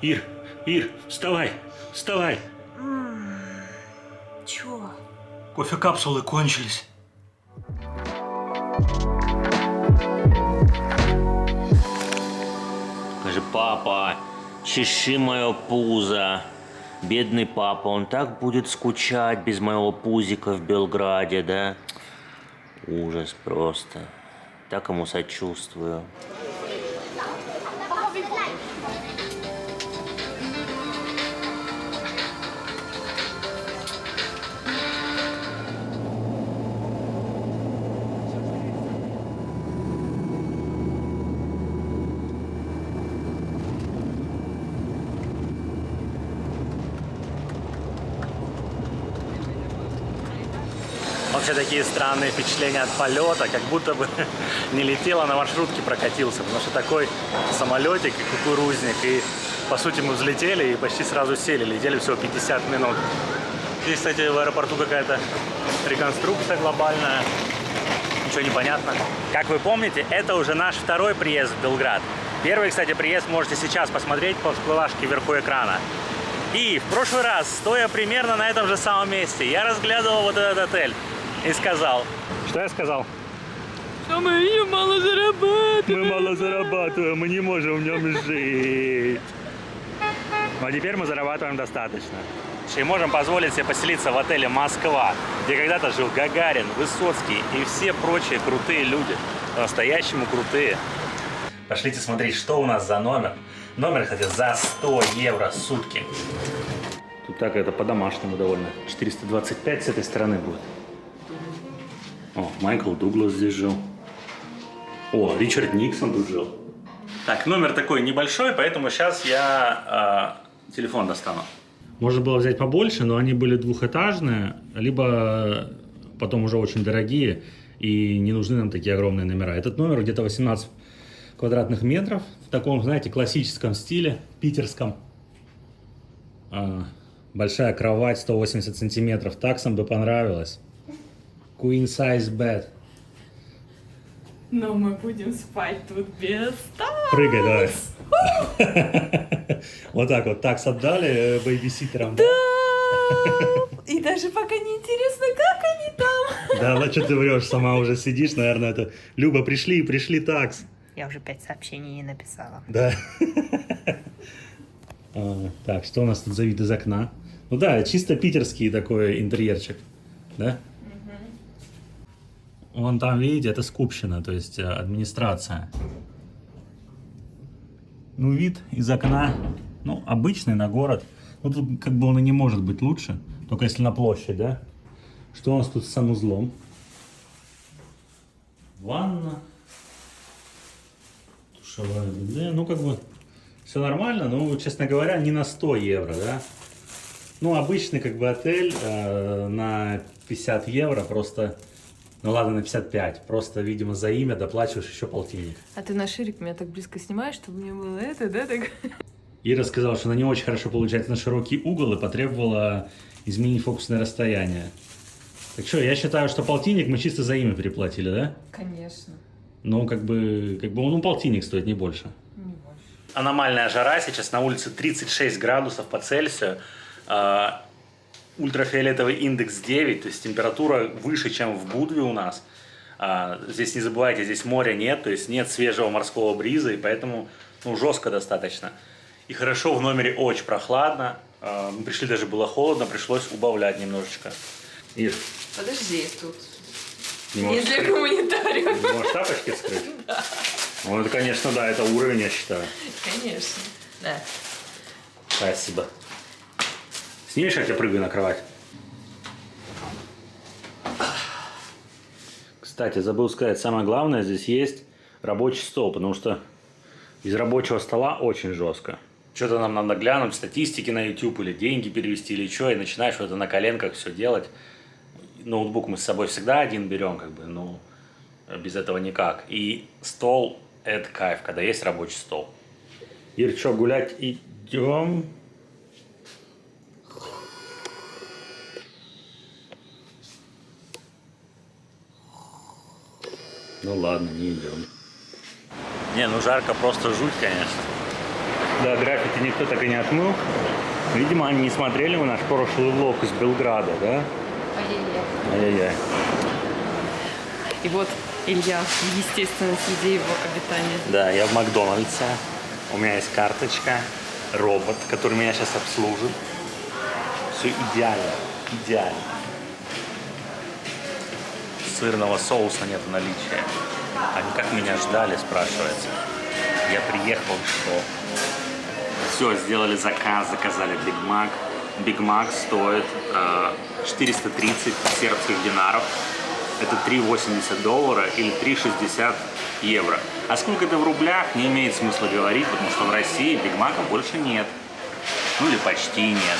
Ир, вставай, вставай. Чего? Кофе-капсулы кончились. Скажи, папа, чеши мое пузо. Бедный папа, он так будет скучать без моего пузика в Белграде, да? Ужас просто. Так ему сочувствую. Вообще такие странные впечатления от полета, как будто бы не летел, а на маршрутке прокатился. Потому что такой самолетик и кукурузник. И по сути мы взлетели и почти сразу сели. Летели всего 50 минут. Здесь, кстати, в аэропорту какая-то реконструкция глобальная. Ничего не понятно. Как вы помните, это уже наш второй приезд в Белград. Первый, кстати, приезд можете сейчас посмотреть по всплывашке вверху экрана. И в прошлый раз, стоя примерно на этом же самом месте, я разглядывал вот этот отель и сказал... Что я сказал? Что мы мало зарабатываем. Мы мало зарабатываем, мы не можем в нем жить. Но теперь мы зарабатываем достаточно. И можем позволить себе поселиться в отеле «Москва», где когда-то жил Гагарин, Высоцкий и все прочие крутые люди. По-настоящему крутые. Пошлите смотреть, что у нас за номер. Номер, кстати, за 100 евро в сутки. Тут так это по-домашнему довольно. 425 с этой стороны будет. О, Майкл Дуглас здесь жил. О, Ричард Никсон тут жил. Так, номер такой небольшой, поэтому сейчас я телефон достану. Можно было взять побольше, но они были двухэтажные, либо потом уже очень дорогие, и не нужны нам такие огромные номера. Этот номер где-то 18 квадратных метров, в таком, знаете, классическом стиле, питерском. Большая кровать, 180 сантиметров, таксам бы понравилось. Queen size bed. Но мы будем спать тут без такс. Прыгай, давай. Вот так вот такс отдали бэйбиситерам. Да. И даже пока не интересно, как они там. Да, ну что ты врешь, сама уже сидишь, наверное, это... Люба, пришли такс. Я уже 5 сообщений ей написала. Да. Так, что у нас тут за вид из окна? Ну да, чисто питерский такой интерьерчик, да? Вон там, видите, это скупщина, то есть администрация. Ну, вид из окна, ну, обычный на город. Ну, тут как бы он и не может быть лучше, только если на площадь, да? Что у нас тут с санузлом? Ванна. Душевая биде. Ну, как бы, все нормально, но, честно говоря, не на 100 евро, да? Ну, обычный, как бы, отель на 50 евро просто... Ну ладно, на 55. Просто, видимо, за имя доплачиваешь еще полтинник. А ты на ширик меня так близко снимаешь, чтобы мне было это, да? Так... Ира сказала, что она не очень хорошо получается на широкий угол и потребовала изменить фокусное расстояние. Так что, я считаю, что полтинник мы чисто за имя переплатили, да? Конечно. Ну, как бы ну, полтинник стоит, не больше. Не больше. Аномальная жара, сейчас на улице 36 градусов по Цельсию. Ультрафиолетовый индекс 9, то есть температура выше, чем в Будве у нас. Здесь не забывайте, здесь моря нет, то есть нет свежего морского бриза, и поэтому ну, жестко достаточно. И хорошо, в номере очень прохладно. Мы пришли, даже было холодно, пришлось убавлять немножечко. Ир, Подожди, тут не не для гуманитариев. Не можешь тапочки скрыть? Да. Ну, это, конечно, да, это уровень, я считаю. Конечно. Да. Спасибо. Снимешь, как я прыгаю на кровать? Кстати, забыл сказать, самое главное, здесь есть рабочий стол, потому что без рабочего стола очень жестко. Что-то нам надо глянуть, статистики на YouTube или деньги перевести или что, и начинаешь что-то на коленках все делать. Ноутбук мы с собой всегда один берем, как бы, ну, без этого никак. И стол – это кайф, когда есть рабочий стол. Ир, что, гулять идем? Ну ладно, не идем. Не, ну жарко просто жуть, конечно. Да, граффити никто так и не отмыл. Видимо, они не смотрели мы наш прошлый влог из Белграда, да? Ай-яй-яй. Ай-яй-яй. И вот Илья в естественной среде его обитания. Да, я в Макдональдсе. У меня есть карточка, робот, который меня сейчас обслужит. Все идеально, идеально. Сырного соуса нет в наличии. Они как меня ждали, спрашивается. Я приехал, что все, сделали заказ, заказали Биг Мак. Биг Мак стоит 430 сербских динаров. Это $3,80 или 3,60 евро. А сколько это в рублях, не имеет смысла говорить, потому что в России Биг Мака больше нет. Ну или почти нет.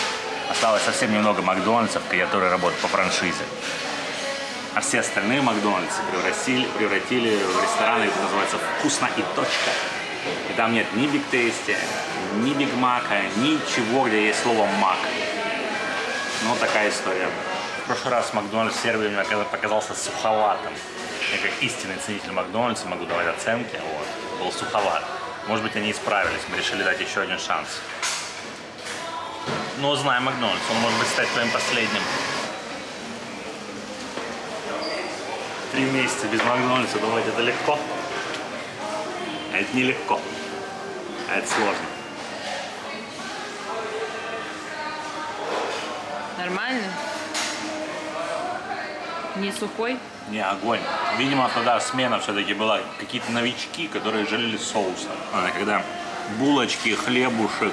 Осталось совсем немного Макдональдсов, которые работают по франшизе. А все остальные Макдональдсы превратили в рестораны, это называется «Вкусно и точка». И там нет ни Биг Тейсти, ни Биг Мака, ничего, где есть слово «мак». Ну, такая история. В прошлый раз Макдональдс в Сербии мне показался суховатым. Я как истинный ценитель Макдональдса могу давать оценки. Вот. Был суховат. Может быть, они исправились. Мы решили дать еще один шанс. Но знаем Макдональдс. Он может быть стать твоим последним. 3 месяца без Макдональдса, думаете, это легко? А это нелегко. А это сложно. Нормально? Не сухой? Не, огонь. Видимо, тогда смена все-таки была. Какие-то новички, которые жалели соуса. Когда булочки, хлебушек,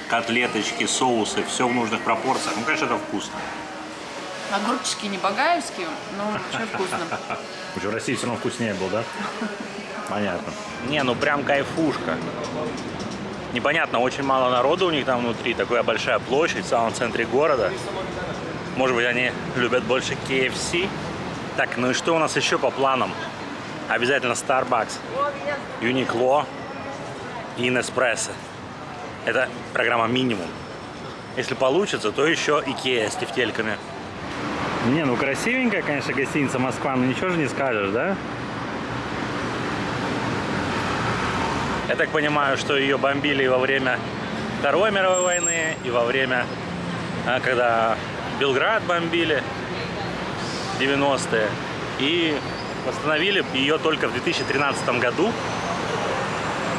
котлеточки, соусы, все в нужных пропорциях. Ну, конечно, это вкусно. Огурчики не багаевские, но вообще вкусно. В России все равно вкуснее был, да? Понятно. Не, ну прям кайфушка. Непонятно, очень мало народу у них там внутри. Такая большая площадь в самом центре города. Может быть, они любят больше KFC. Так, ну и что у нас еще по планам? Обязательно Starbucks, Uniqlo и Nespresso. Это программа минимум. Если получится, то еще Ikea с тефтельками. Не, ну красивенькая, конечно, гостиница Москва, но ничего же не скажешь, да? Я так понимаю, что ее бомбили во время Второй мировой войны и во время, когда Белград бомбили, 90-е. И восстановили ее только в 2013 году,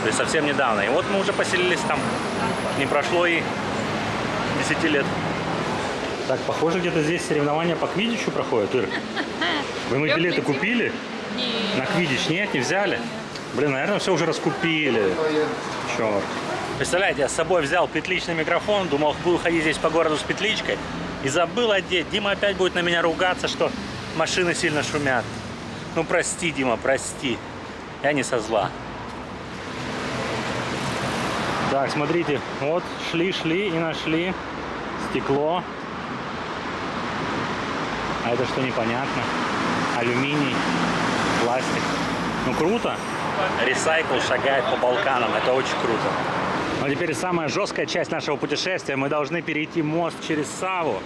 то есть совсем недавно. И вот мы уже поселились там, не прошло и 10 лет. Так, похоже, где-то здесь соревнования по квиддичу проходят, Ир. Вы билеты купили? Нет. На квиддич нет, не взяли? Блин, наверное, все уже раскупили. Черт. Представляете, я с собой взял петличный микрофон, думал, буду ходить здесь по городу с петличкой. И забыл одеть. Дима опять будет на меня ругаться, что машины сильно шумят. Ну, прости, Дима, прости. Я не со зла. Так, смотрите, вот шли и нашли стекло. А это что, непонятно? Алюминий, пластик. Ну, круто. Ресайкл шагает по Балканам. Это очень круто. Но теперь самая жесткая часть нашего путешествия. Мы должны перейти мост через Саву.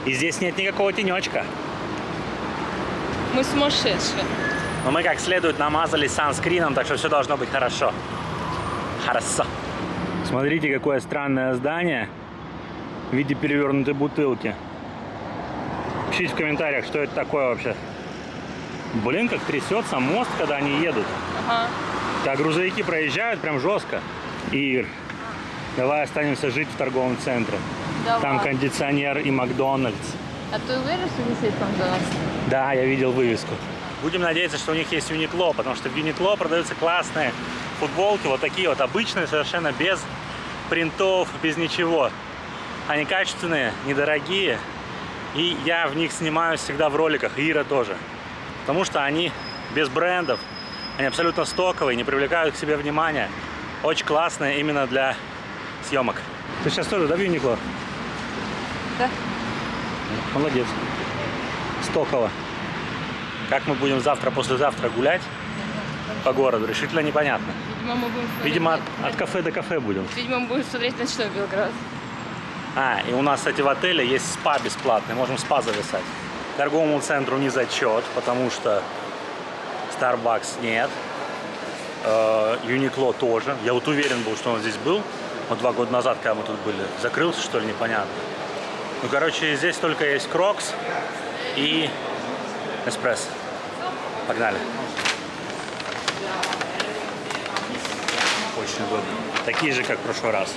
И здесь нет никакого тенечка. Мы сумасшедшие. Но мы как следует намазались санскрином, так что все должно быть хорошо. Хорошо. Смотрите, какое странное здание в виде перевернутой бутылки. Пишите в комментариях, что это такое вообще. Блин, как трясется мост, когда они едут. Ага. Так грузовики проезжают прям жестко. Ир, давай останемся жить в торговом центре. Давай. Там кондиционер и Макдональдс. А ты уверен, что здесь есть Макдональдс? Да, я видел вывеску. Будем надеяться, что у них есть Uniqlo, потому что в Uniqlo продаются классные футболки, вот такие вот обычные, совершенно без принтов, без ничего. Они качественные, недорогие, и я в них снимаюсь всегда в роликах, и Ира тоже. Потому что они без брендов, они абсолютно стоковые, не привлекают к себе внимания. Очень классные именно для съемок. Ты сейчас тоже, да, в Uniqlo? Да. Молодец. Стоково. Как мы будем завтра, послезавтра гулять по городу, решительно непонятно. Видимо, мы будем смотреть... Видимо, от кафе до кафе будем. Видимо, мы будем смотреть «Ночной Белград». И у нас, кстати, в отеле есть спа бесплатный, можем спа зависать. Торговому центру не зачет, потому что Starbucks нет. Uniqlo тоже. Я вот уверен был, что он здесь был. Вот 2 года назад, когда мы тут были. Закрылся, что ли, непонятно. Ну, короче, здесь только есть Crocs и эспрессо. Погнали. Очень удобно. Такие же, как в прошлый раз.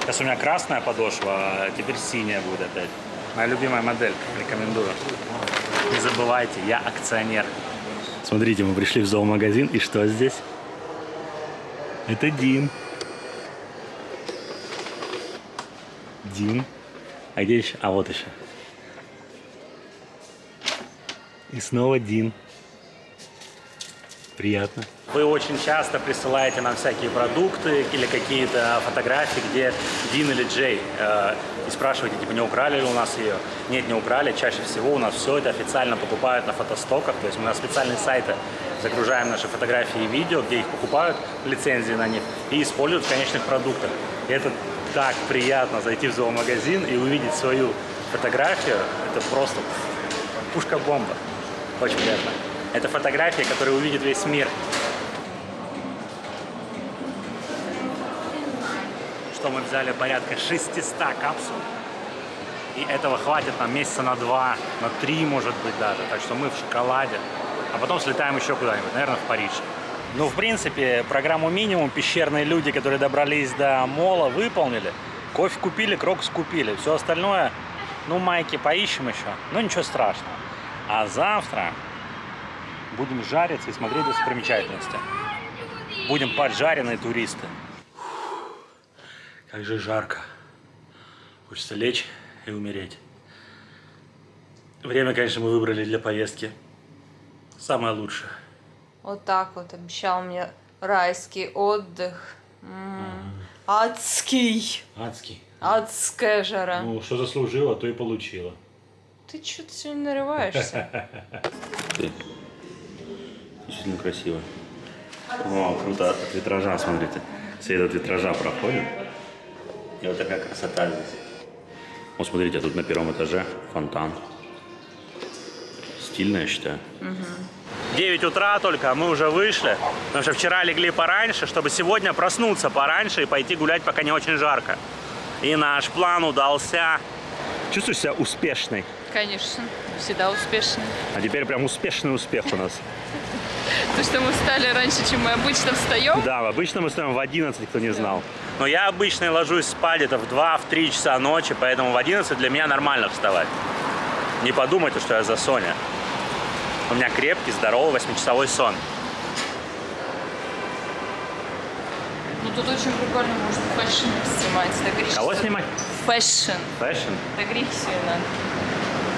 Сейчас у меня красная подошва, а теперь синяя будет опять. Моя любимая модель. Рекомендую. Не забывайте, я акционер. Смотрите, мы пришли в зоомагазин, и что здесь? Это Дин. Дин. А где еще? А вот еще. И снова Дин. Приятно. Вы очень часто присылаете нам всякие продукты или какие-то фотографии, где Дин или Джей. И спрашиваете, типа, не украли ли у нас ее? Нет, не украли. Чаще всего у нас все это официально покупают на фотостоках. То есть мы на специальные сайты загружаем наши фотографии и видео, где их покупают, лицензии на них, и используют в конечных продуктах. И это так приятно зайти в зоомагазин и увидеть свою фотографию. Это просто пушка-бомба. Очень приятно. Это фотография, которую увидит весь мир. Что мы взяли порядка 600 капсул. И этого хватит нам месяца на 2, на 3, может быть, даже. Так что мы в шоколаде. А потом слетаем еще куда-нибудь, наверное, в Париж. Ну, в принципе, программу минимум пещерные люди, которые добрались до мола, выполнили. Кофе купили, крокс купили. Все остальное, ну, майки поищем еще. Ну, ничего страшного. А завтра будем жариться и смотреть достопримечательности. Будем поджаренные туристы. Как же жарко. Хочется лечь и умереть. Время, конечно, мы выбрали для поездки самое лучшее. Вот так вот обещал мне райский отдых. Адский. Адский. Адская жара. Ну, что заслужила, то и получила. Ты что-то сегодня нарываешься. Действительно красиво. О, круто от витража, смотрите. Свет от витража проходит. И вот такая красота здесь. Вот смотрите, тут на первом этаже фонтан. Стильно, я считаю. 9 утра только, а мы уже вышли. Потому что вчера легли пораньше, чтобы сегодня проснуться пораньше и пойти гулять, пока не очень жарко. И наш план удался. Чувствуешь себя успешной? Конечно, всегда успешный. А теперь прям успешный успех у нас. То, что мы встали раньше, чем мы обычно встаем. Да, обычно мы встаем в 11, кто не знал. Но я обычно ложусь спать где-то в 2-3 часа ночи, поэтому в 11 для меня нормально вставать. Не подумайте, что я за Соня. У меня крепкий, здоровый 8-часовой сон. Ну тут очень прикольно, можно фэшн снимать. Кого снимать? Фэшн. Фэшн? Агрессию надо.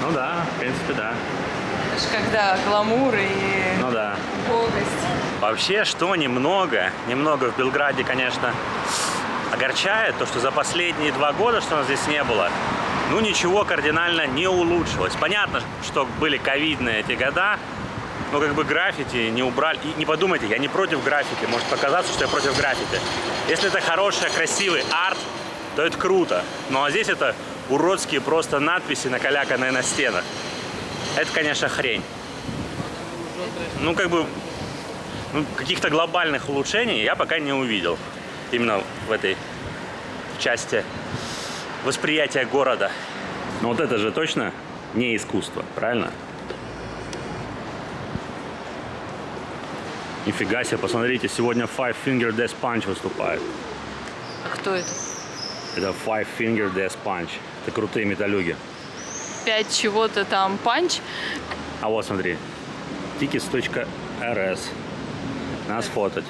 Ну да, в принципе, да. Это ж когда гламур и Ну да. убогость. Вообще, что немного в Белграде, конечно, огорчает, то, что за последние 2 года, что нас здесь не было, ну ничего кардинально не улучшилось. Понятно, что были ковидные эти года, но как бы граффити не убрали. И не подумайте, я не против граффити, может показаться, что я против граффити. Если это хороший, красивый арт, то это круто. Ну а здесь это уродские просто надписи, накаляканные на стенах. Это, конечно, хрень. Ну, как бы, каких-то глобальных улучшений я пока не увидел. Именно в этой части восприятия города. Но вот это же точно не искусство, правильно? Нифига себе, посмотрите, сегодня Five Finger Death Punch выступает. А кто это? Это Five Finger Death Punch. Это крутые металлюги. 5 чего-то там панч. А вот смотри, tickets.rs. Нас фотать.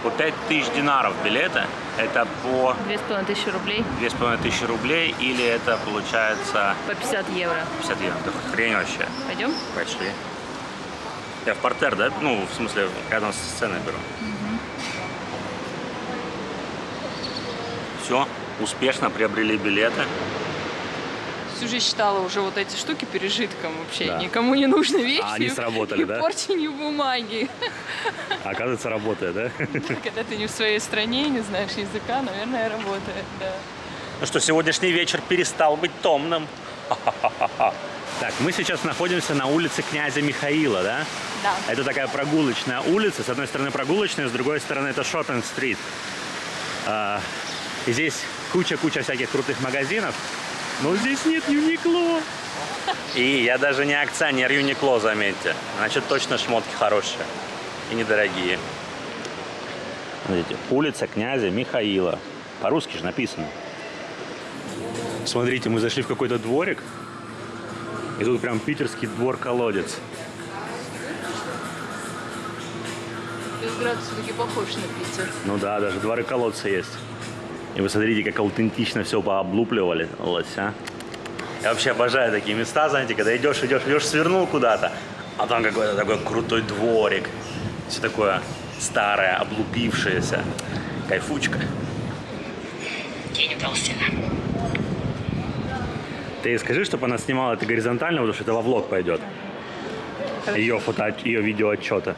По 5000 динаров билета. Это по 2500 рублей. 2500 рублей. Или это получается По 50 евро. 50 евро. Это хрень вообще. Пойдем? Пошли. Я в партер, да? Ну, в смысле, рядом с сценой беру. Все, успешно приобрели билеты. Всю жизнь считала уже вот эти штуки пережитком вообще. Да. Никому не нужны вещи. А они сработали, и да? порченью бумаги. А оказывается, работает, да? Когда ты не в своей стране, не знаешь языка, наверное, работает, да. Ну что, сегодняшний вечер перестал быть томным. Так, мы сейчас находимся на улице князя Михаила, да? Да. Это такая прогулочная улица. С одной стороны прогулочная, с другой стороны это шоппинг-стрит. И здесь куча-куча всяких крутых магазинов. Но здесь нет Юникло. И я даже не акционер Юникло, заметьте. Значит, точно шмотки хорошие и недорогие. Смотрите, улица князя Михаила. По-русски же написано. Смотрите, мы зашли в какой-то дворик. И тут прям питерский двор-колодец. Белград все-таки похож на Питер. Ну да, даже дворы-колодца есть. И вы смотрите, как аутентично все пооблупливали. А? Я вообще обожаю такие места, знаете, когда идешь, свернул куда-то, а там какой-то такой крутой дворик. Все такое старое, облупившееся. Кайфучка. Ты скажи, чтобы она снимала это горизонтально, потому что это во влог пойдет. Ее видеоотчета.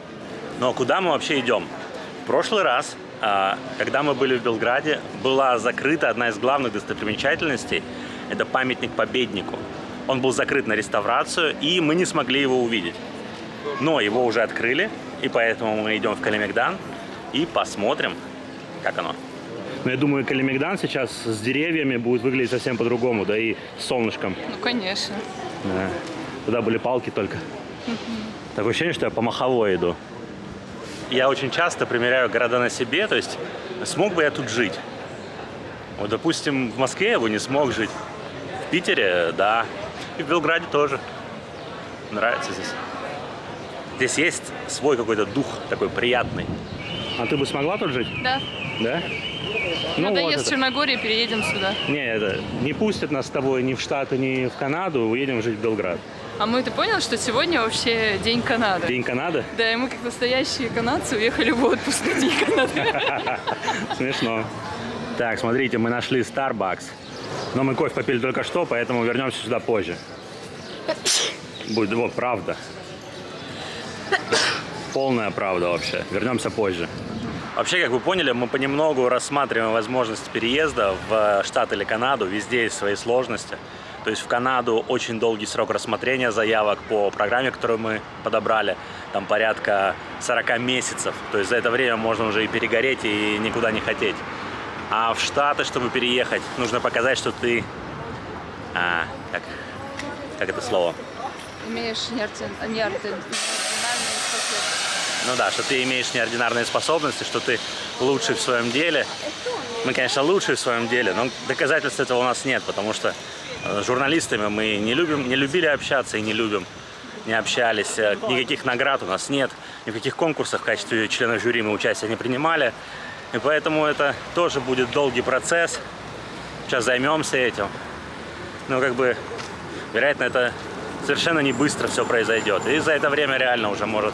Но куда мы вообще идем? В прошлый раз, когда мы были в Белграде, была закрыта одна из главных достопримечательностей. Это памятник Победнику. Он был закрыт на реставрацию, и мы не смогли его увидеть. Но его уже открыли, и поэтому мы идем в Калимегдан и посмотрим, как оно. Но я думаю, Калимегдан сейчас с деревьями будет выглядеть совсем по-другому, да и с солнышком. Ну, конечно. Да. Туда были палки только. Такое ощущение, что я по маховой иду. Я очень часто примеряю города на себе, то есть смог бы я тут жить? Вот, допустим, в Москве я бы не смог жить. В Питере, да. И в Белграде тоже. Нравится здесь. Здесь есть свой какой-то дух такой приятный. А ты бы смогла тут жить? Да. Да? Ну, Надоест Черногории, переедем сюда. Не пустят нас с тобой ни в Штаты, ни в Канаду, уедем жить в Белград. А ты понял, что сегодня вообще День Канады? День Канады? Да, и мы как настоящие канадцы уехали в отпуск на День Канады. Смешно. Так, смотрите, мы нашли Starbucks. Но мы кофе попили только что, поэтому вернемся сюда позже. Будет, вот, правда. Полная правда вообще. Вернемся позже. Вообще, как вы поняли, мы понемногу рассматриваем возможность переезда в Штат или Канаду. Везде есть свои сложности. То есть в Канаду очень долгий срок рассмотрения заявок по программе, которую мы подобрали. Там порядка 40 месяцев. То есть за это время можно уже и перегореть, и никуда не хотеть. А в Штаты, чтобы переехать, нужно показать, что ты... как это слово? Имеешь неординарные способности. Ну да, что ты имеешь неординарные способности, что ты лучший в своем деле. Мы, конечно, лучшие в своем деле, но доказательств этого у нас нет, потому что с журналистами мы не любили общаться и не любим, не общались. Никаких наград у нас нет, ни в каких конкурсах в качестве членов жюри мы участие не принимали. И поэтому это тоже будет долгий процесс. Сейчас займемся этим. Но вероятно, это совершенно не быстро все произойдет. И за это время реально уже может...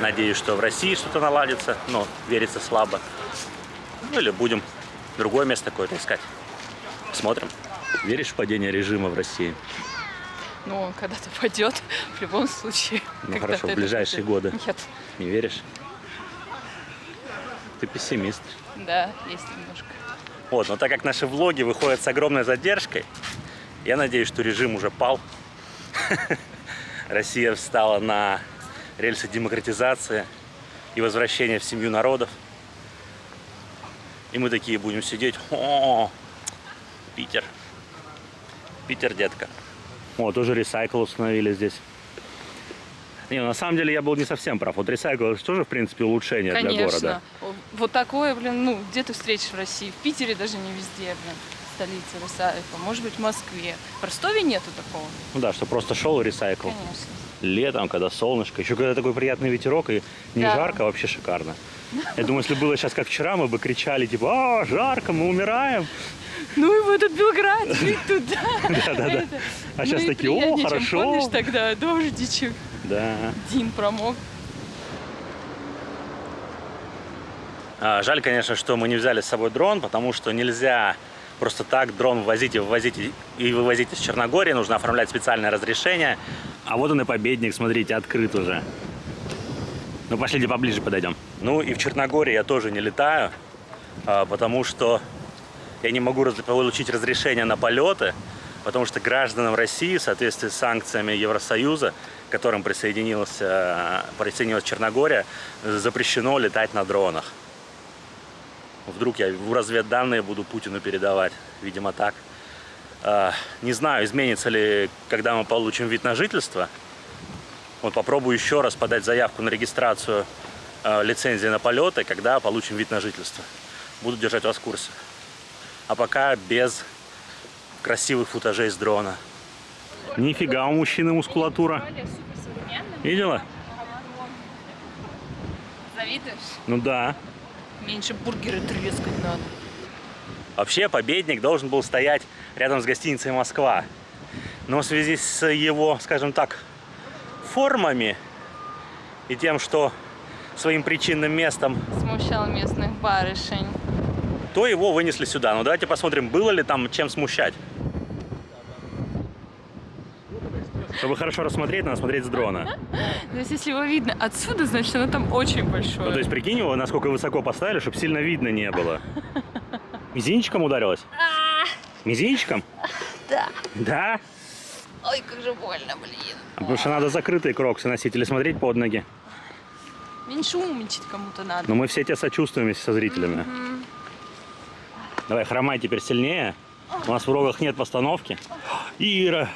Надеюсь, что в России что-то наладится, но верится слабо. Ну или будем другое место какое-то искать. Смотрим. Веришь в падение режима в России? Ну, он когда-то пойдет, в любом случае. Ну хорошо, в ближайшие годы. Нет. Не веришь? Ты пессимист. Да, есть немножко. Вот, но так как наши влоги выходят с огромной задержкой, я надеюсь, что режим уже пал. Россия встала на рельсы демократизации и возвращения в семью народов. И мы такие будем сидеть. О, Питер. Питер, детка. О, тоже ресайкл установили здесь. Не, на самом деле я был не совсем прав. Вот ресайкл это тоже, в принципе, улучшение для города. Конечно. Вот такое, где ты встретишь в России? В Питере даже не везде, столица ресайкла. Может быть, в Москве. В Ростове нету такого. Ну да, что просто шел ресайкл. Конечно. Летом, когда солнышко, еще когда такой приятный ветерок и не жарко, вообще шикарно. Я думаю, если было сейчас как вчера, мы бы кричали, типа, жарко, мы умираем. Ну и в этот Белград, жить туда. Да-да-да. А сейчас такие, хорошо. Помнишь тогда, дождичек. Да. Дин промок. Жаль, конечно, что мы не взяли с собой дрон, потому что нельзя просто так дрон ввозить и вывозить из Черногории. Нужно оформлять специальное разрешение. А вот он и Победник, смотрите, открыт уже. Ну, пошлите поближе подойдем. Ну, и в Черногории я тоже не летаю, потому что я не могу получить разрешение на полеты, Потому что гражданам России в соответствии с санкциями Евросоюза, к которым присоединилась Черногория, запрещено летать на дронах. Вдруг я в разведданные буду Путину передавать. Видимо, так. Не знаю, изменится ли, когда мы получим вид на жительство. Вот попробую еще раз подать заявку на регистрацию лицензии на полеты, когда получим вид на жительство. Буду держать вас в курсе. А пока без красивых футажей с дрона. Нифига у мужчины мускулатура. Видела? Завидуешь? Ну да. Меньше бургеры трескать надо. Вообще Победник должен был стоять рядом с гостиницей «Москва». Но в связи с его, скажем так, формами и тем, что своим причинным местом, Смущал местных барышень. то его вынесли сюда. Но давайте посмотрим, было ли там чем смущать. Чтобы хорошо рассмотреть, надо смотреть с дрона. То есть, если его видно отсюда, значит, оно там очень большое. Ну, то есть, прикинь его, насколько высоко поставили, чтобы сильно видно не было. Мизинчиком ударилась? Мизинчиком? Да. Да? Ой, как же больно, блин. Потому что надо закрытые кроксы носить или смотреть под ноги. Меньше умничать кому-то надо. Но мы все тебе сочувствуем вместе со зрителями. Давай, хромай теперь сильнее. У нас в Рогах нет постановки. Ира!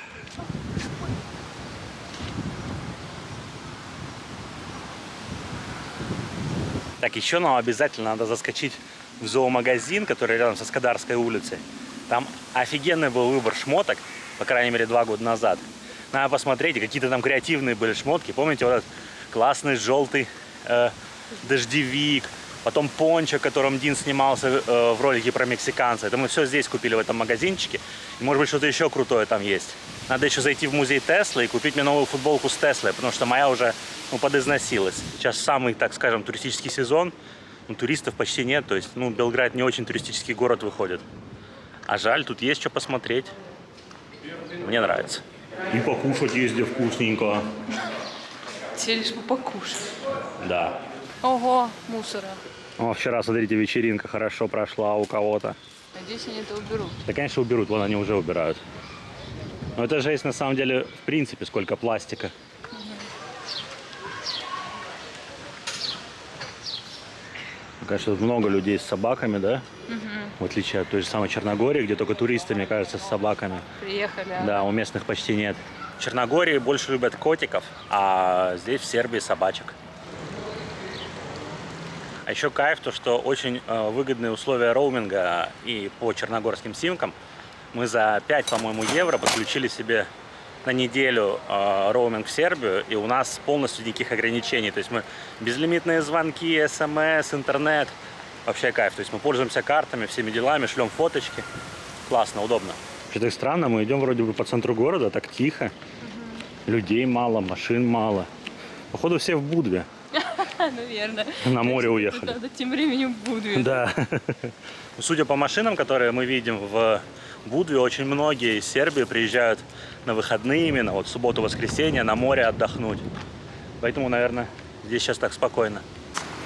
Так, еще нам обязательно надо заскочить в зоомагазин, который рядом со Скадарской улицей. Там офигенный был выбор шмоток, по крайней мере 2 года назад. Надо посмотреть, какие-то там креативные были шмотки. Помните, вот этот классный желтый дождевик, потом пончо, в котором Дин снимался в ролике про мексиканца. Это мы все здесь купили в этом магазинчике. И может быть что-то еще крутое там есть. Надо еще зайти в музей Теслы и купить мне новую футболку с Теслой, потому что моя уже подизносилась. Сейчас самый, так скажем, туристический сезон. Туристов почти нет, то есть, Белград не очень туристический город выходит. А жаль, тут есть что посмотреть. Мне нравится. И покушать есть где вкусненько. Тебе лишь бы покушать. Да. Ого, мусора. О, вчера, смотрите, вечеринка хорошо прошла у кого-то. Надеюсь, они это уберут. Да, конечно, уберут, вон они уже убирают. Но это же есть на самом деле, в принципе, сколько пластика. Конечно, тут много людей с собаками, да? В отличие от той же самой Черногории, где только туристы, мне кажется, с собаками. Приехали. Да, у местных почти нет. В Черногории больше любят котиков, а здесь в Сербии собачек. А еще кайф то, что очень выгодные условия роуминга и по черногорским симкам. Мы за 5, по-моему, евро подключили себе на неделю роуминг в Сербию, и у нас полностью никаких ограничений. То есть мы безлимитные звонки, смс, интернет. Вообще кайф. То есть мы пользуемся картами, всеми делами, шлем фоточки. Классно, удобно. Вообще так странно, мы идем вроде бы по центру города, так тихо. Людей мало, машин мало. Походу все в Будве. Наверное. На море уехали. Надо тем временем в Будве. Да. Судя по машинам, которые мы видим в Будве, очень многие из Сербии приезжают на выходные именно, вот в субботу-воскресенье, на море отдохнуть. Поэтому, наверное, здесь сейчас так спокойно.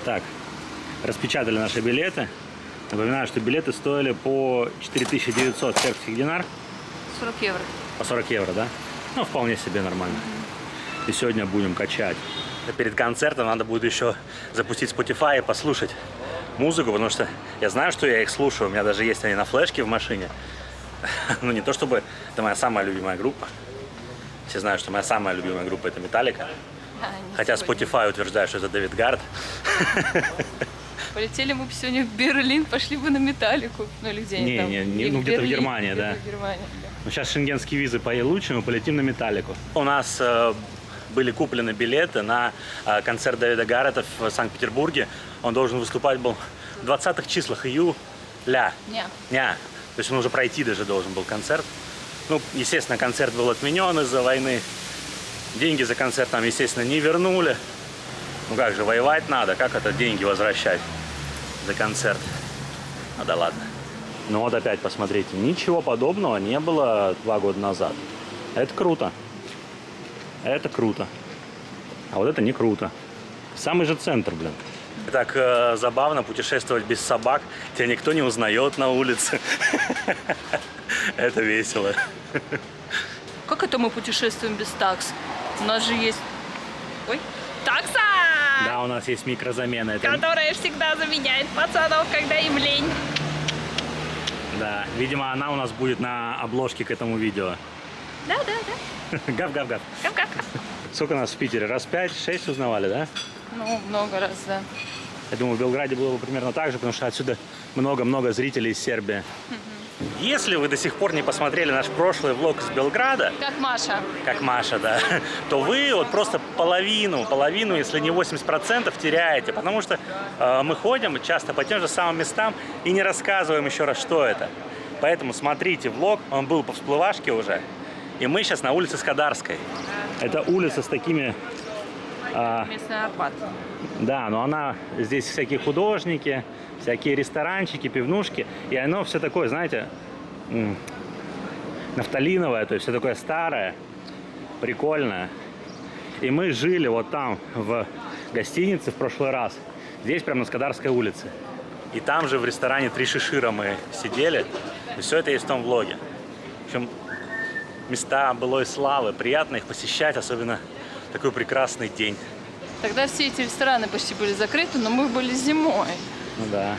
Так, распечатали наши билеты. Напоминаю, что билеты стоили по 4900 сербских динар. 40 евро. По 40 евро, да? Ну, вполне себе нормально. И сегодня будем качать. Перед концертом надо будет еще запустить Spotify и послушать музыку, потому что я знаю, что я их слушаю. У меня даже есть они на флешке в машине. Ну, не то чтобы это моя самая любимая группа. Все знают, что моя самая любимая группа — это Metallica. Хотя Spotify утверждает, что это Дэвид Гард. Полетели мы бы сегодня в Берлин, пошли бы на Металлику. Ну или где они там? Не, ну где-то в Германии, да. В Германии, да. Ну, сейчас шенгенские визы получше, мы полетим на Металлику. У нас были куплены билеты на концерт Дэвида Гаррета в Санкт-Петербурге. Он должен выступать был в 20-х числах июля. Не. То есть он уже пройти даже должен был концерт. Ну, естественно, концерт был отменен из-за войны. Деньги за концерт нам, естественно, не вернули. Ну как же, воевать надо, как это деньги возвращать за концерт? Ну да ладно. Ну вот опять посмотрите, ничего подобного не было 2 года назад. Это круто. Это круто. А вот это не круто. Самый же центр, блин. Так забавно путешествовать без собак. Тебя никто не узнает на улице. Это весело. Как это мы путешествуем без такс? У нас же есть... Ой, такса! Да, у нас есть микрозамена. Это... Которая всегда заменяет пацанов, когда им лень. Да, видимо, она у нас будет на обложке к этому видео. Да. Гав-гав-гав. Как? Сколько нас в Питере? Раз 5-6 узнавали, да? Ну, много раз, да. Я думаю, в Белграде было бы примерно так же, потому что отсюда много-много зрителей из Сербии. Если вы до сих пор не посмотрели наш прошлый влог из Белграда, Как Маша, да, то вы вот просто половину, если не 80% теряете, потому что мы ходим часто по тем же самым местам и не рассказываем еще раз, что это. Поэтому смотрите влог, он был по всплывашке уже, и мы сейчас на улице Скадарской. Это улица с такими... местный Арбат. Да, но она, здесь всякие художники, всякие ресторанчики, пивнушки, и оно все такое, знаете, нафталиновое, то есть все такое старое, прикольное. И мы жили вот там, в гостинице в прошлый раз, здесь прямо на Скадарской улице. И там же в ресторане «Три шишира» мы сидели, и все это есть в том влоге. В общем, места былой славы, приятно их посещать, особенно в такой прекрасный день. Тогда все эти рестораны почти были закрыты, но мы были зимой. Ну да.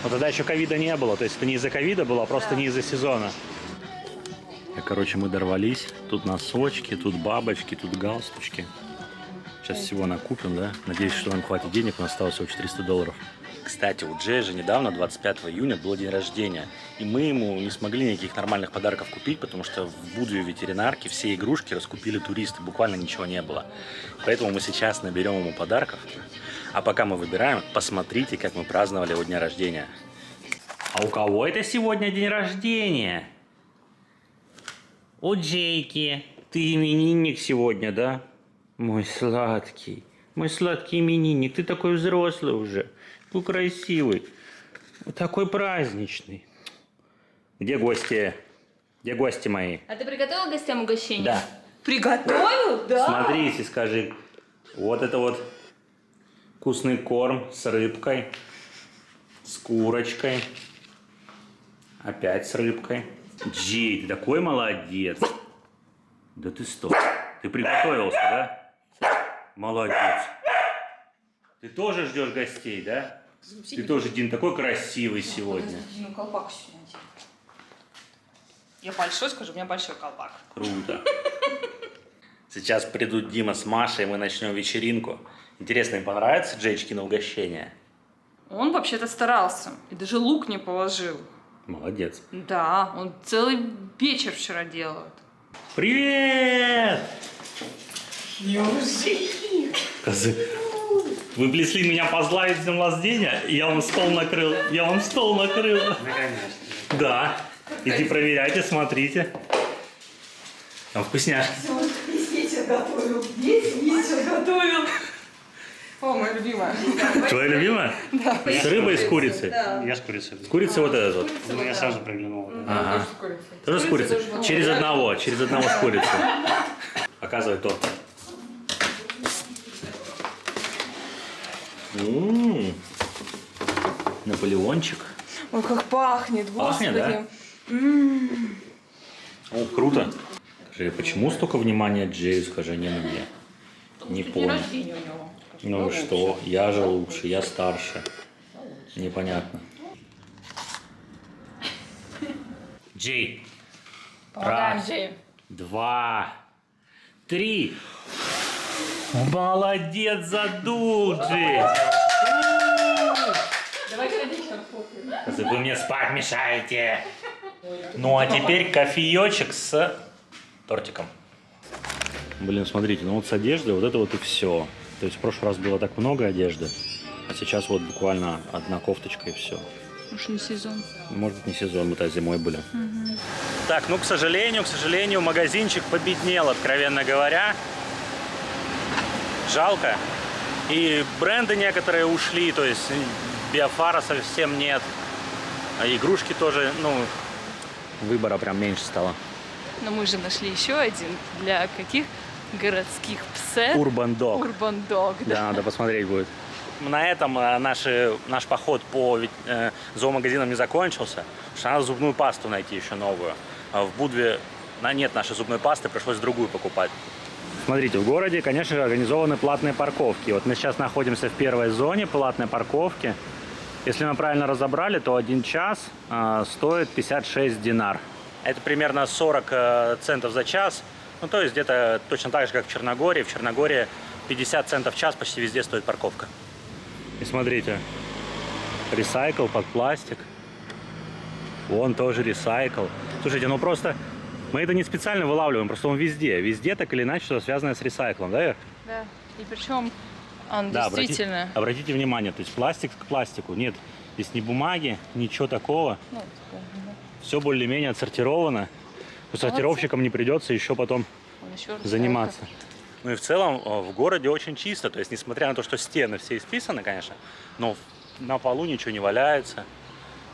Но тогда еще ковида не было. То есть это не из-за ковида было, а просто не из-за сезона. Короче, мы дорвались. Тут носочки, тут бабочки, тут галстучки. Сейчас всего накупим, да? Надеюсь, что нам хватит денег. У нас осталось всего $400. Кстати, у Джея же недавно, 25 июня, был день рождения. И мы ему не смогли никаких нормальных подарков купить, потому что в Будве ветеринарки все игрушки раскупили туристы. Буквально ничего не было. Поэтому мы сейчас наберем ему подарков. А пока мы выбираем, посмотрите, как мы праздновали его дня рождения. А у кого это сегодня день рождения? У Джейки. Ты именинник сегодня, да? Мой сладкий именинник. Ты такой взрослый уже. Такой красивый. Такой праздничный. Где гости? Где гости мои? А ты приготовил гостям угощение? Да. Приготовил? Да. Смотрите, скажи. Вот это вот вкусный корм с рыбкой, с курочкой, опять с рыбкой. Джей, ты такой молодец. Да ты что? Ты приготовился, да? Молодец. Ты тоже ждешь гостей, да? Ты тоже, Дин, такой красивый сегодня. Ну, колпак снять. Я большой скажу, у меня большой колпак. Круто. Сейчас придут Дима с Машей, и мы начнем вечеринку. Интересно, им понравится Джейчкино угощение? Он вообще-то старался. И даже лук не положил. Молодец. Да, он целый вечер вчера делал. Привет! Козы. Вы пришли меня поздравить с днем рождения, и я вам стол накрыл. Ну, конечно. Да. Иди проверяйте, смотрите. Там вкусняшки. Весь вечер готовил. О, моя любимая. Твоя любимая? Да. С рыбой и с курицей? Да. Я с курицей. С курицей вот этот вот. Ну, я сразу приглянул. Ага. Тоже с курицей? Через одного с курицей. Показывай торт. Наполеончик. Ой, как пахнет, Пахнет, господи. да? О, круто. Скажи, почему столько внимания Джею, скажи, не мне? Не День понял. рождения у него. Ну и что? Я же лучше, я старше. Непонятно. Джей. Помогаем Раз, Джею. 2, 3. Молодец, задул, Джей. Давайте родителям. Вы мне спать мешаете. Ну а теперь кофеечек с тортиком. Блин, смотрите, ну вот с одеждой вот это вот и все. То есть в прошлый раз было так много одежды, а сейчас вот буквально одна кофточка и все. Уж не сезон. Может быть, не сезон, мы так зимой были. Так, ну, к сожалению, магазинчик победнел, откровенно говоря. Жалко. И бренды некоторые ушли, то есть Биофара совсем нет. А игрушки тоже, ну, выбора прям меньше стало. Но мы же нашли еще один. Для каких городских псет? Urban Dog. Urban Dog, да. Да, надо посмотреть будет. на этом наш поход по зоомагазинам не закончился, потому что надо зубную пасту найти еще новую. А в Будве нет нашей зубной пасты, пришлось другую покупать. Смотрите, в городе, конечно же, организованы платные парковки. Вот мы сейчас находимся в первой зоне платной парковки. Если мы правильно разобрали, то 1 час стоит 56 динар. Это примерно 40 центов за час. Ну, то есть где-то точно так же, как в Черногории. В Черногории 50 центов в час почти везде стоит парковка. И смотрите, ресайкл под пластик. Вон тоже ресайкл. Слушайте, ну просто мы это не специально вылавливаем, просто он везде. Везде так или иначе что-то связанное с ресайклом, да, Ир? Да. И причем он Да, действительно... обратите внимание, то есть пластик к пластику. Нет, здесь ни бумаги, ничего такого. Ну, такой, да. Все более-менее отсортировано. Сортировщикам не придется еще потом Он еще заниматься. Ну и в целом в городе очень чисто. То есть, несмотря на то, что стены все исписаны, конечно, но на полу ничего не валяется.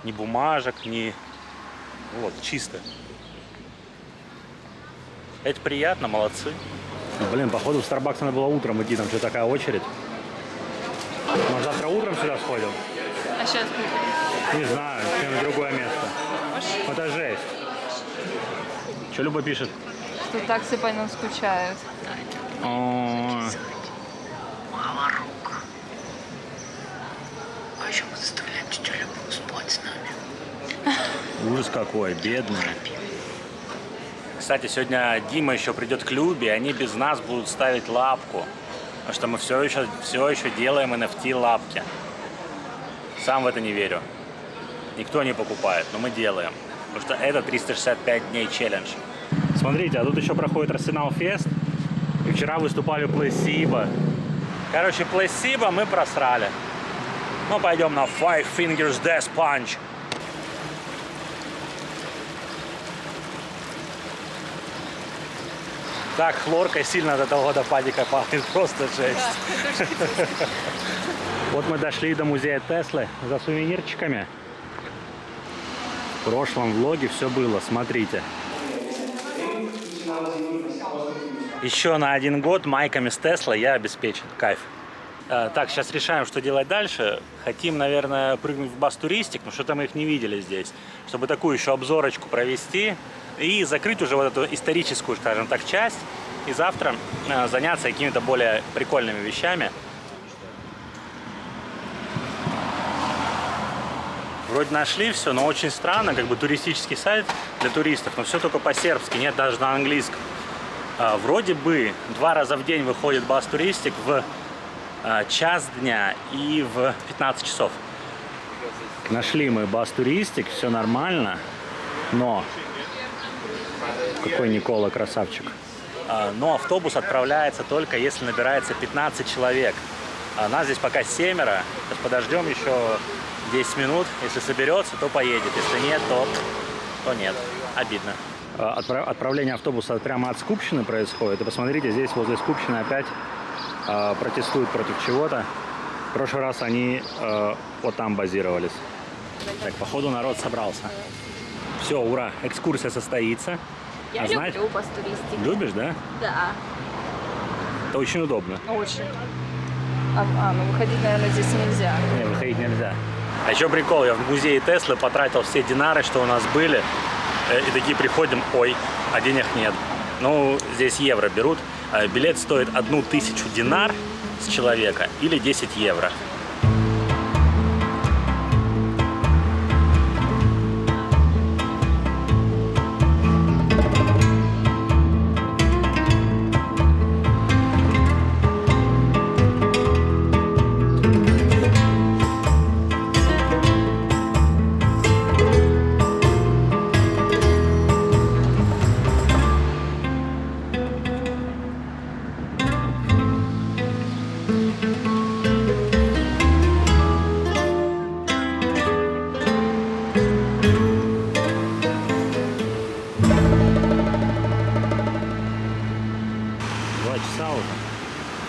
Ни бумажек, ни... Вот, чисто. Это приятно, молодцы. Блин, походу в Starbucks надо было утром идти, там что такая очередь. Может, завтра утром сюда сходим? А сейчас Не знаю, в другое место. Это жесть. Что Люба пишет? что таксы по нам скучают. Мало рук. А еще мы заставляем тетю Любу спать с нами. Ужас какой, бедный. Кстати, сегодня Дима еще придет к Любе, и они без нас будут ставить лапку. Потому что мы все еще делаем NFT лапки. Сам в это не верю. Никто не покупает, но мы делаем. Потому что это 365 дней челлендж. Смотрите, а тут еще проходит Арсенал Фест. И вчера выступали Placebo. Короче, Placebo мы просрали. Ну, пойдем на Five Fingers Death Punch. Так, хлоркой сильно от этого водопадика пахнет, просто жесть. Вот мы дошли до музея Теслы за сувенирчиками. В прошлом влоге все было, смотрите. Еще на 1 год майками с Теслой я обеспечен. Кайф. Так, сейчас решаем, что делать дальше. Хотим, наверное, прыгнуть в бас-туристик, но что-то мы их не видели здесь. Чтобы такую еще обзорочку провести и закрыть уже вот эту историческую, скажем так, часть. И завтра заняться какими-то более прикольными вещами. Вроде нашли все, но очень странно, как бы туристический сайт для туристов, но все только по-сербски, нет даже на английском. Вроде бы 2 раза в день выходит бас-туристик в час дня и в 15 часов. Нашли мы бас-туристик, все нормально, но какой Никола красавчик. Но автобус отправляется только если набирается 15 человек. Нас здесь пока 7. Сейчас подождем еще 10 минут. Если соберется, то поедет. Если нет, то нет. Обидно. Отправление автобуса прямо от Скупщины происходит. И посмотрите, здесь возле Скупщины опять протестуют против чего-то. В прошлый раз они вот там базировались. Так, походу народ собрался. Все, ура, экскурсия состоится. Я люблю бас-туристик. Любишь, да? Да. Это очень удобно. Очень. Ну выходить, наверное, здесь нельзя. Не, выходить нельзя. А еще прикол, я в музее Теслы потратил все динары, что у нас были. И такие приходим, ой, а денег нет. Ну, здесь евро берут. Билет стоит 1000 динар с человека или 10 евро.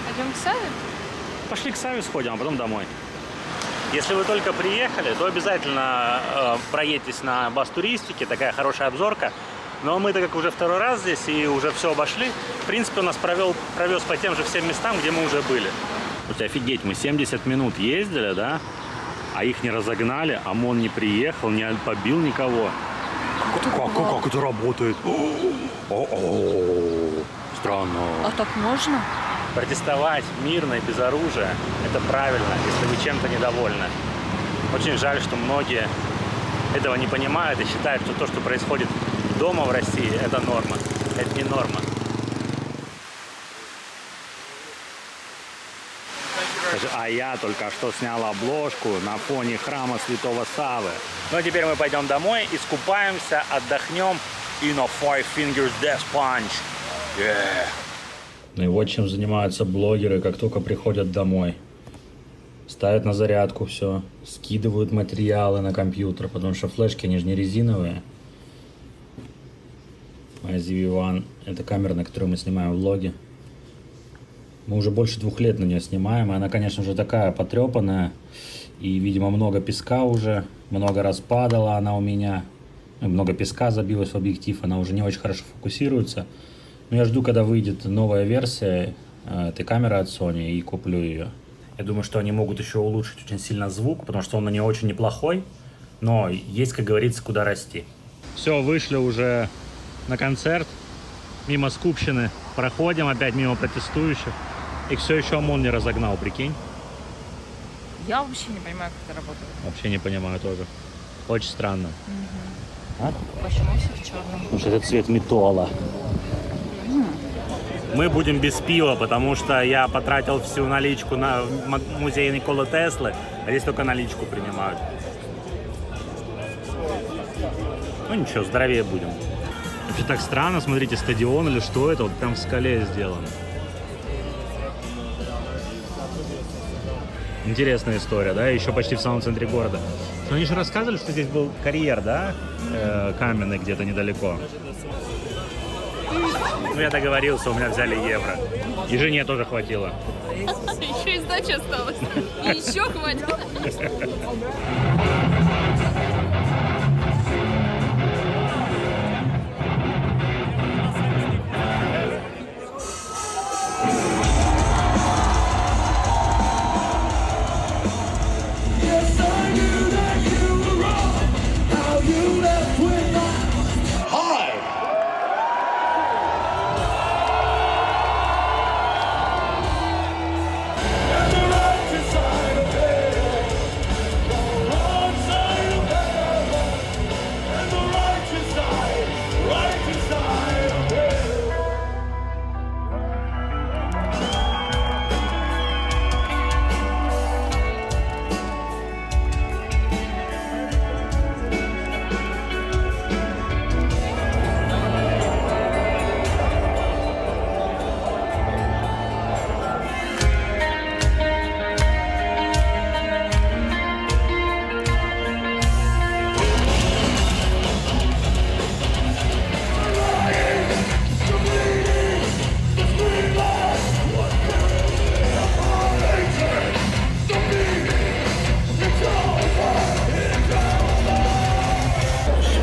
Пойдем к Саве? Пошли к Саве сходим, а потом домой. Если вы только приехали, то обязательно проедьтесь на бас-туристике, такая хорошая обзорка. Но мы, так как уже 2-й раз здесь и уже все обошли, в принципе, он нас провез по тем же всем местам, где мы уже были. Вот офигеть, мы 70 минут ездили, да? А их не разогнали, ОМОН не приехал, не побил никого. Как это работает? Странно. А так можно? Протестовать мирно и без оружия – это правильно, если вы чем-то недовольны. Очень жаль, что многие этого не понимают и считают, что то, что происходит дома в России, это норма. Это не норма. А я только что снял обложку на фоне храма Святого Саввы. Ну а теперь мы пойдем домой, искупаемся, отдохнем и на Five Fingers Death Punch. Yeah. Ну и вот чем занимаются блогеры, как только приходят домой. Ставят на зарядку все, скидывают материалы на компьютер, потому что флешки, они же не резиновые. Моя ZV-1 – это камера, на которой мы снимаем влоги. Мы уже больше 2 лет на нее снимаем, и она, конечно же, такая потрепанная. И, видимо, много песка уже, много раз падала она у меня. Много песка забилось в объектив, она уже не очень хорошо фокусируется. Но я жду, когда выйдет новая версия этой камеры от Sony, и куплю ее. Я думаю, что они могут еще улучшить очень сильно звук, потому что он на нее очень неплохой. Но есть, как говорится, куда расти. Все, вышли уже на концерт. Мимо Скупщины проходим, опять мимо протестующих. Их все еще ОМОН не разогнал, прикинь. Я вообще не понимаю, как это работает. Вообще не понимаю тоже. Очень странно. А? Почему все в черном? Потому что это цвет металла. Мы будем без пива, потому что я потратил всю наличку на музей Николы Теслы, а здесь только наличку принимают. Ну ничего, здоровее будем. Вообще так странно, смотрите, стадион или что это, вот прям в скале сделано. Интересная история, да, еще почти в самом центре города. Но они же рассказывали, что здесь был карьер, да, каменный где-то недалеко. Ну, я договорился, у меня взяли евро. И жене тоже хватило. Еще и сдача осталась. И еще хватит.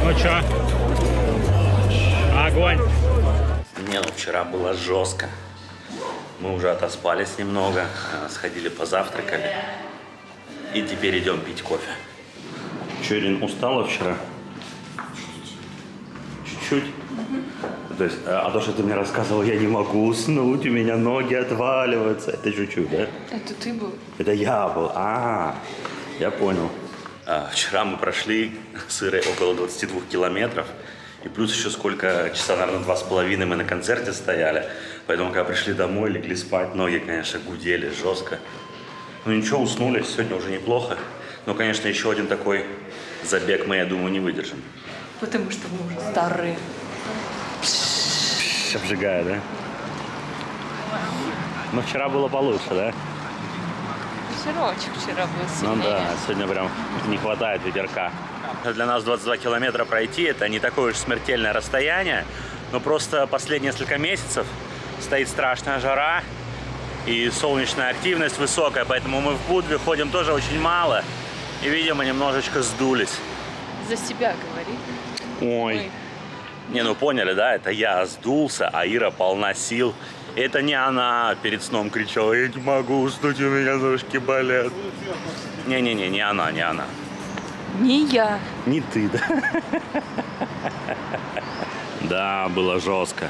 Ну чё? Огонь! Не, ну вчера было жестко. Мы уже отоспались немного, сходили позавтракали. И теперь идем пить кофе. Че, Ирин, устала вчера? Чуть-чуть? То есть, а то, что ты мне рассказывал, я не могу уснуть, у меня ноги отваливаются. Это чуть-чуть, да? Это ты был? Это я был. Я понял. Вчера мы прошли с Ирой около 22 километров. И плюс еще сколько, часа, наверное, 2,5 мы на концерте стояли. Поэтому, когда пришли домой, легли спать, ноги, конечно, гудели жестко. Ну ничего, уснули, сегодня уже неплохо. Но, конечно, еще один такой забег мы, я думаю, не выдержим. Потому что мы уже старые. Обжигает, да? Но вчера было получше, да? Ветерочек вчера был сильнее. Ну да, сегодня прям не хватает ветерка. Для нас 22 километра пройти, это не такое уж смертельное расстояние, но просто последние несколько месяцев стоит страшная жара и солнечная активность высокая, поэтому мы в Будве ходим тоже очень мало и, видимо, немножечко сдулись. За себя говори. Ой, Не, ну поняли, да? Это я сдулся, а Ира полна сил. Это не она перед сном кричала: я не могу уснуть, у меня ножки болят. Не-не-не, не она, не она. Не я. Не ты, да? Да, было жестко.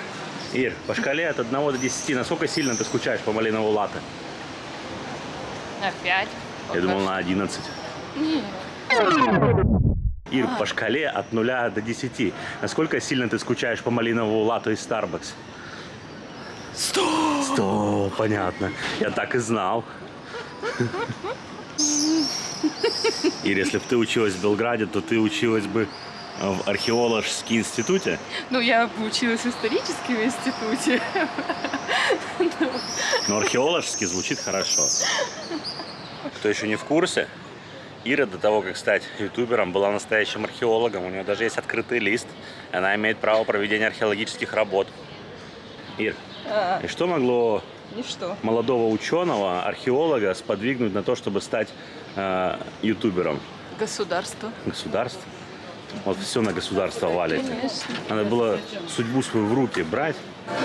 Ир, по шкале от 1 до 10, насколько сильно ты скучаешь по малиновому латте? Опять. Я думал на 11. Нет. Ир, по шкале от 0 до 10, насколько сильно ты скучаешь по малиновому латту из Starbucks? 100! 100, понятно. Я так и знал. Ир, если бы ты училась в Белграде, то ты училась бы в археологическом институте? Ну, я училась в историческом институте. Но археологически звучит хорошо. Кто еще не в курсе, Ира до того, как стать ютубером, была настоящим археологом. У нее даже есть открытый лист. Она имеет право проведения археологических работ. Ир, и что могло Ничто. молодого ученого, археолога сподвигнуть на то, чтобы стать ютубером? Государство. Государство? Вот все на государство валит. Конечно. Надо было судьбу свою в руки брать.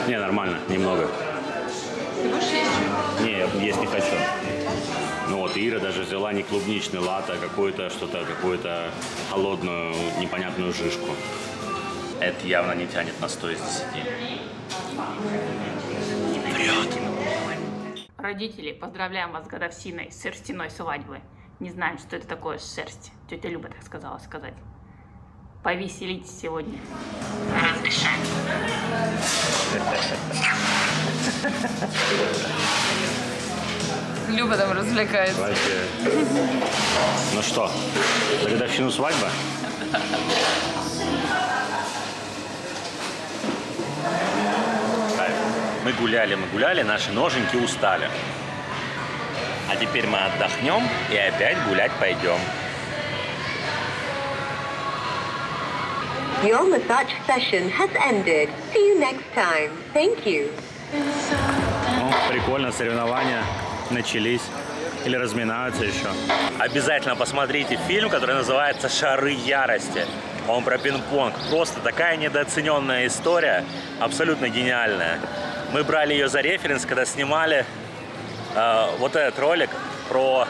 Не, нормально, немного. Ты будешь есть? Не, я есть не хочу. Ну вот, Ира даже взяла не клубничный латте, а какую-то холодную, непонятную жижку. Это явно не тянет на 100 из 10. Врет. Родители, поздравляем вас с годовщиной шерстяной свадьбы. Не знаем, что это такое шерсть. Тетя Люба так сказала сказать. Повеселитесь сегодня. Разрешаем. Люба там развлекается. Вообще. Ну что, на годовщину свадьбы? Мы гуляли, наши ноженьки устали. А теперь мы отдохнем и опять гулять пойдем. Your massage session has ended. See you next time. Thank you. Ну, прикольно, соревнования начались. Или разминаются еще. Обязательно посмотрите фильм, который называется «Шары ярости». Он про пинг-понг. Просто такая недооцененная история, абсолютно гениальная. Мы брали ее за референс, когда снимали вот этот ролик про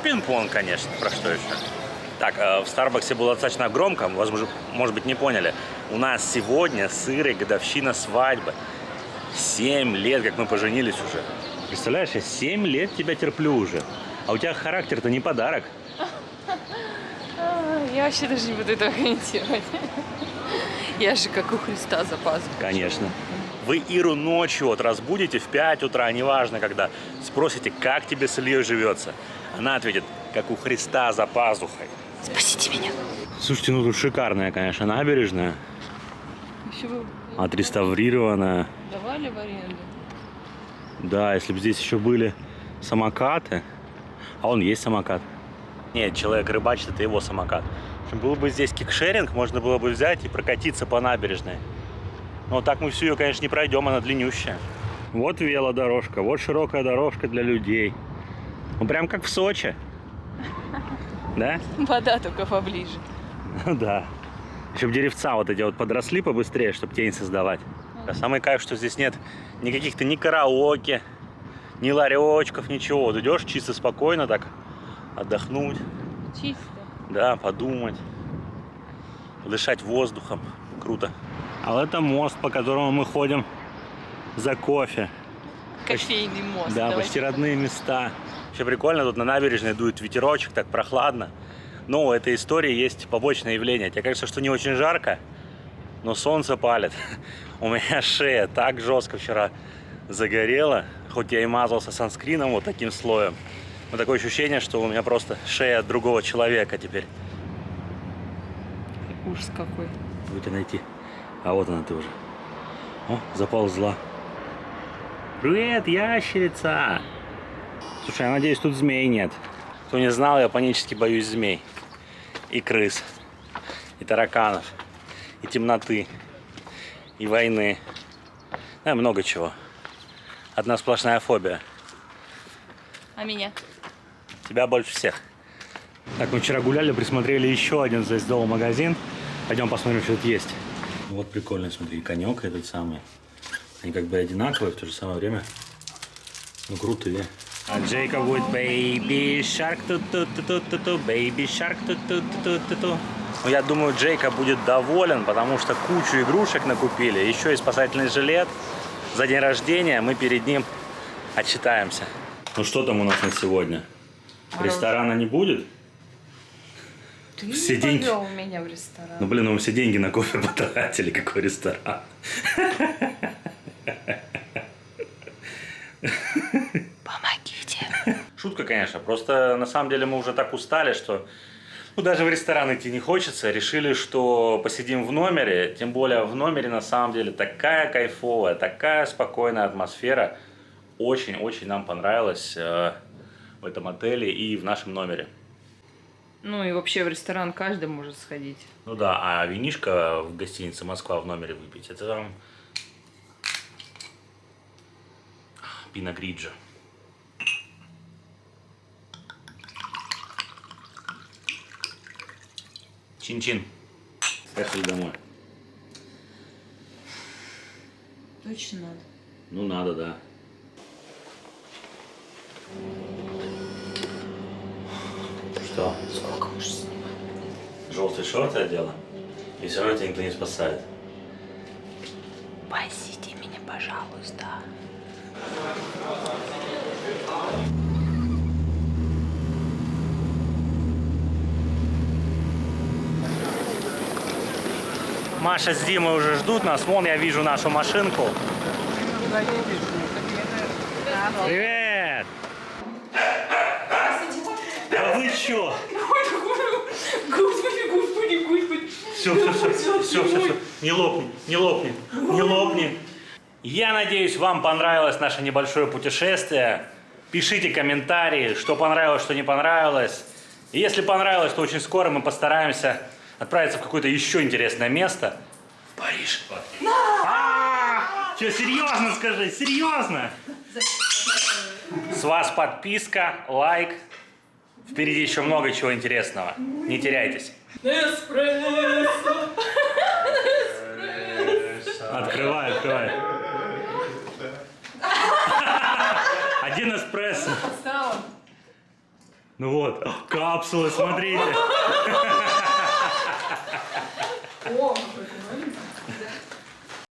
пинг-понг, конечно. Про что еще? Так, в Старбаксе было достаточно громко, возможно, может быть, не поняли. У нас сегодня с Ирой годовщина свадьбы. 7 лет, как мы поженились уже. Представляешь, я 7 лет тебя терплю уже. А у тебя характер-то не подарок. Я вообще даже не буду этого комментировать. Я же как у Христа за пазухой. Конечно. Вы Иру ночью вот разбудите в 5 утра, неважно когда, спросите, как тебе с Ильей живется. Она ответит, как у Христа за пазухой. Спасите меня. Слушайте, ну тут шикарная, конечно, набережная. Еще бы Отреставрированная. давали в аренду. Да, если бы здесь еще были самокаты. А он есть самокат. Нет, человек рыбачит, это его самокат. В общем, был бы здесь кикшеринг, можно было бы взять и прокатиться по набережной. Но так мы всю ее, конечно, не пройдем, она длиннющая. Вот велодорожка, вот широкая дорожка для людей. Ну, прям как в Сочи. Да? Вода только поближе. Да. Чтобы деревца вот эти вот подросли побыстрее, чтобы тень создавать. А самый кайф, что здесь нет никаких-то ни караоке, ни ларечков, ничего. Вот идешь чисто спокойно так отдохнуть. Чисто. Да, подумать. Дышать воздухом. Круто. А вот это мост, по которому мы ходим за кофе. Кофейный мост. Да, Давайте. почти родные места. Вообще прикольно, тут на набережной дует ветерочек, так прохладно. Но у этой истории есть побочное явление. Тебе кажется, что не очень жарко, но солнце палит. У меня шея так жестко вчера загорела, хоть я и мазался санскрином вот таким слоем. Но такое ощущение, что у меня просто шея от другого человека теперь. Ужас какой. Будет найти. А вот она ты уже. О, заползла. Привет, ящерица! Слушай, я надеюсь, тут змей нет. Кто не знал, я панически боюсь змей. И крыс. И тараканов. И темноты. И войны. Да, много чего. Одна сплошная фобия. А меня? Тебя больше всех. Так, мы вчера гуляли, присмотрели еще один здесь дома магазин. Пойдем посмотрим, что тут есть. Вот прикольно, смотри, конек этот самый. Они как бы одинаковые, в то же самое время. Ну, крутые. А Джейка будет Baby Shark, ту-ту-ту-ту-ту, Baby Shark, ту-ту-ту-ту-ту. Ну, я думаю, Джейка будет доволен, потому что кучу игрушек накупили. Еще и спасательный жилет. За день рождения мы перед ним отчитаемся. Ну, что там у нас на сегодня? Ресторана не будет? Ты Все не деньги. повел меня в ресторан. Ну, блин, мы все деньги на кофе потратили. Какой ресторан? Помогите. Шутка, конечно. Просто на самом деле мы уже так устали, что ну, даже в ресторан идти не хочется. Решили, что посидим в номере. Тем более в номере на самом деле такая кайфовая, такая спокойная атмосфера. Очень-очень нам понравилось в этом отеле и в нашем номере. Ну и вообще в ресторан каждый может сходить. Ну да, а винишко в гостинице «Москва» в номере выпить, это там Пино Гриджо. Чин-чин. Поехали домой. Точно надо. Ну надо, да. Что? Сколько можешь снимать? Желтые шорты одела? И все равно тебя никто не спасает. Посиди меня, пожалуйста. Маша с Димой уже ждут нас. Вон я вижу нашу машинку. Привет! А вы чё? Все. Не лопни. Я надеюсь, вам понравилось наше небольшое путешествие. Пишите комментарии, что понравилось, что не понравилось. И если понравилось, то очень скоро мы постараемся отправиться в какое-то еще интересное место. В Париж. Че, серьезно скажи, серьезно? С вас подписка, лайк. Впереди еще много чего интересного. Не теряйтесь. Открывай. Один эспрессо. Ну вот, капсулы, смотрите. О, какой маленький.